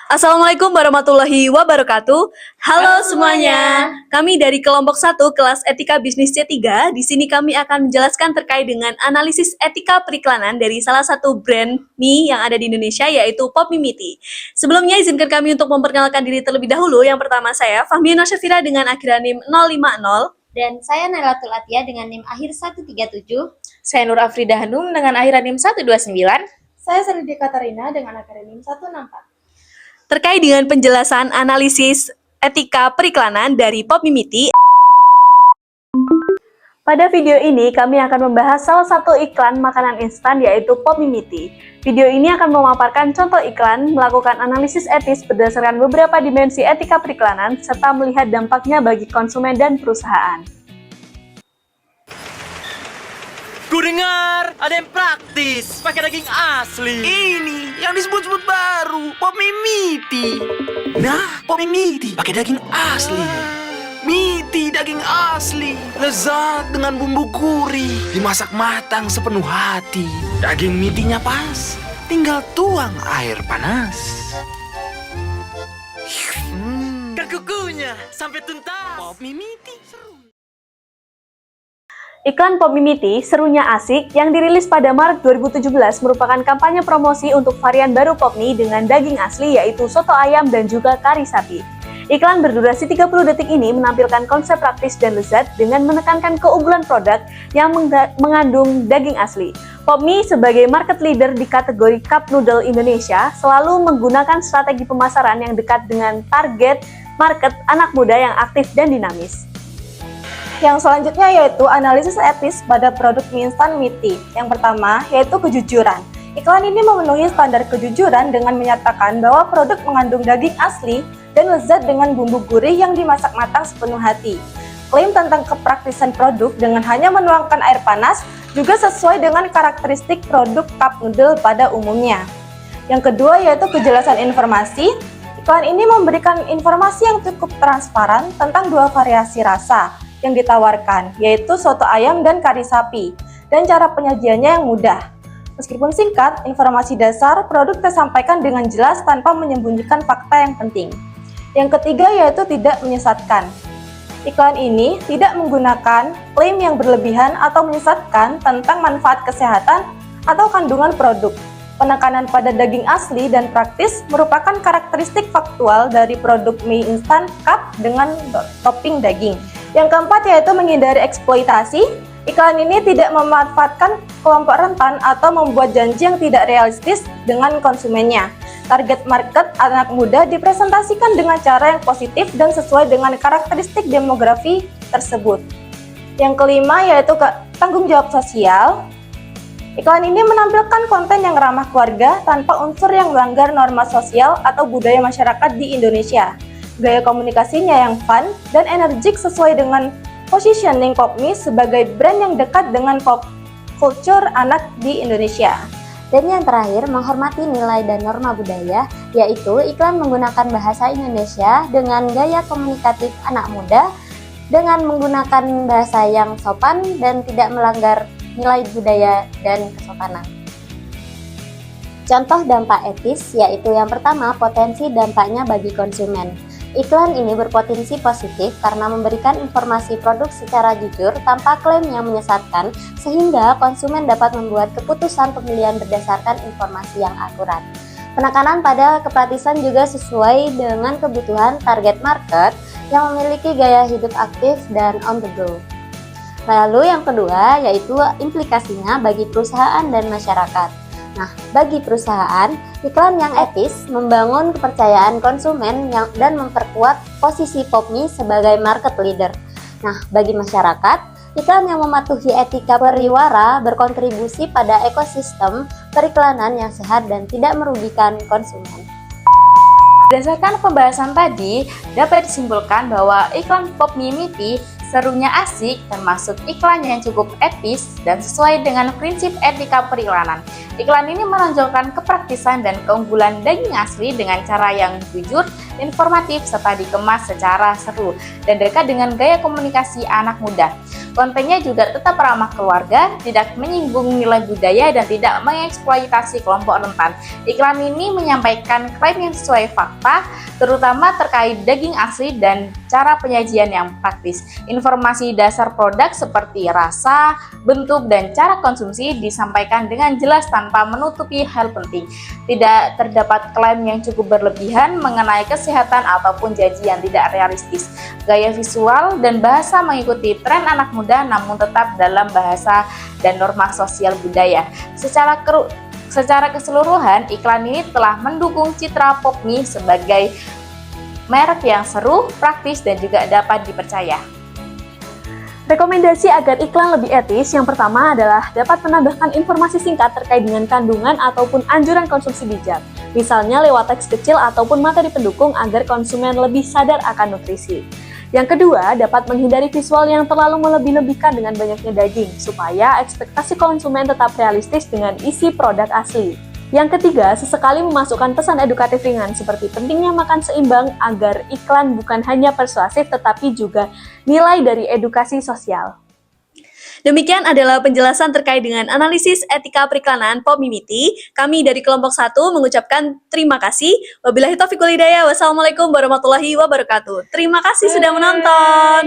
Assalamualaikum warahmatullahi wabarakatuh. Halo semuanya. Kami dari kelompok 1 kelas Etika Bisnis C3. Di sini kami akan menjelaskan terkait dengan analisis etika periklanan dari salah satu brand mie yang ada di Indonesia yaitu Pop Mie Tea. Sebelumnya izinkan kami untuk memperkenalkan diri terlebih dahulu. Yang pertama saya Fahmiana Syafira dengan akhiran NIM 050. Dan saya Nailatul Atia dengan NIM akhir 137. Saya Nur Afrida Hanum dengan akhiran NIM 129. Saya Sanidi Katarina dengan akhiran NIM 164. Terkait dengan penjelasan analisis etika periklanan dari Pop Mie Tea. Pada video ini kami akan membahas salah satu iklan makanan instan yaitu Pop Mie Tea. Video ini akan memaparkan contoh iklan, melakukan analisis etis berdasarkan beberapa dimensi etika periklanan, serta melihat dampaknya bagi konsumen dan perusahaan. Ku dengar ada yang praktis pakai daging asli. Ini yang disebut-sebut baru Pop Mie Tea. Nah, Pop Mie Tea pakai daging asli. Mie Tea daging asli, lezat dengan bumbu gurih, dimasak matang sepenuh hati. Daging mie tea-nya pas, tinggal tuang air panas. Kan kukunya sampai tuntas. Pop Mie Tea seru. Iklan Pop Mie Tea serunya asik yang dirilis pada Maret 2017 merupakan kampanye promosi untuk varian baru Pop Mie dengan daging asli yaitu soto ayam dan juga kari sapi. Iklan berdurasi 30 detik ini menampilkan konsep praktis dan lezat dengan menekankan keunggulan produk yang mengandung daging asli. Pop Mie sebagai market leader di kategori cup noodle Indonesia selalu menggunakan strategi pemasaran yang dekat dengan target market anak muda yang aktif dan dinamis. Yang selanjutnya yaitu analisis etis pada produk mie instan mie tea. Yang pertama yaitu kejujuran. Iklan ini memenuhi standar kejujuran dengan menyatakan bahwa produk mengandung daging asli dan lezat dengan bumbu gurih yang dimasak matang sepenuh hati. Klaim tentang kepraktisan produk dengan hanya menuangkan air panas juga sesuai dengan karakteristik produk cup noodle pada umumnya. Yang kedua yaitu kejelasan informasi. Iklan ini memberikan informasi yang cukup transparan tentang dua variasi rasa yang ditawarkan, yaitu soto ayam dan kari sapi, dan cara penyajiannya yang mudah. Meskipun singkat, informasi dasar produk tersampaikan dengan jelas tanpa menyembunyikan fakta yang penting. Yang ketiga yaitu tidak menyesatkan. Iklan ini tidak menggunakan klaim yang berlebihan atau menyesatkan tentang manfaat kesehatan atau kandungan produk. Penekanan pada daging asli dan praktis merupakan karakteristik faktual dari produk mie instan cup dengan topping daging. Yang keempat yaitu menghindari eksploitasi. Iklan ini tidak memanfaatkan kelompok rentan atau membuat janji yang tidak realistis dengan konsumennya. Target market anak muda dipresentasikan dengan cara yang positif dan sesuai dengan karakteristik demografi tersebut. Yang kelima yaitu tanggung jawab sosial. Iklan ini menampilkan konten yang ramah keluarga tanpa unsur yang melanggar norma sosial atau budaya masyarakat di Indonesia. Gaya komunikasinya yang fun dan energik sesuai dengan positioning Pop Mie sebagai brand yang dekat dengan pop culture anak di Indonesia. Dan yang terakhir, menghormati nilai dan norma budaya, yaitu iklan menggunakan bahasa Indonesia dengan gaya komunikatif anak muda, dengan menggunakan bahasa yang sopan dan tidak melanggar nilai budaya dan kesopanan. Contoh dampak etis, yaitu yang pertama, potensi dampaknya bagi konsumen. Iklan ini berpotensi positif karena memberikan informasi produk secara jujur tanpa klaim yang menyesatkan, sehingga konsumen dapat membuat keputusan pembelian berdasarkan informasi yang akurat. Penekanan pada kepraktisan juga sesuai dengan kebutuhan target market yang memiliki gaya hidup aktif dan on the go. Lalu yang kedua yaitu implikasinya bagi perusahaan dan masyarakat. Nah, bagi perusahaan, iklan yang etis membangun kepercayaan konsumen dan memperkuat posisi Pop Mie sebagai market leader. Nah, bagi masyarakat, iklan yang mematuhi etika periwara berkontribusi pada ekosistem periklanan yang sehat dan tidak merugikan konsumen. Berdasarkan pembahasan tadi, dapat disimpulkan bahwa iklan Pop Mie Tea serunya asik, termasuk iklan yang cukup etis dan sesuai dengan prinsip etika periklanan. Iklan ini menonjolkan kepraktisan dan keunggulan daging asli dengan cara yang jujur, informatif, serta dikemas secara seru dan dekat dengan gaya komunikasi anak muda. Kontennya juga tetap ramah keluarga, tidak menyinggung nilai budaya, dan tidak mengeksploitasi kelompok rentan. Iklan ini menyampaikan klaim yang sesuai fakta, terutama terkait daging asli dan cara penyajian yang praktis. Informasi dasar produk seperti rasa, bentuk, dan cara konsumsi disampaikan dengan jelas tanpa menutupi hal penting. Tidak terdapat klaim yang cukup berlebihan mengenai kesehatan ataupun janji yang tidak realistis. Gaya visual dan bahasa mengikuti tren anak muda namun tetap dalam bahasa dan norma sosial budaya. Secara keseluruhan, iklan ini telah mendukung citra Popme sebagai merek yang seru, praktis, dan juga dapat dipercaya. Rekomendasi agar iklan lebih etis yang pertama adalah dapat menambahkan informasi singkat terkait dengan kandungan ataupun anjuran konsumsi bijak, misalnya lewat teks kecil ataupun materi pendukung agar konsumen lebih sadar akan nutrisi. Yang kedua, dapat menghindari visual yang terlalu melebih-lebihkan dengan banyaknya daging, supaya ekspektasi konsumen tetap realistis dengan isi produk asli. Yang ketiga, sesekali memasukkan pesan edukatif ringan seperti pentingnya makan seimbang agar iklan bukan hanya persuasif tetapi juga nilai dari edukasi sosial. Demikian adalah penjelasan terkait dengan analisis etika periklanan Popme Meeting. Kami dari kelompok 1 mengucapkan terima kasih. Wabillahi taufiq wal hidayah. Wassalamualaikum warahmatullahi wabarakatuh. Terima kasih sudah menonton.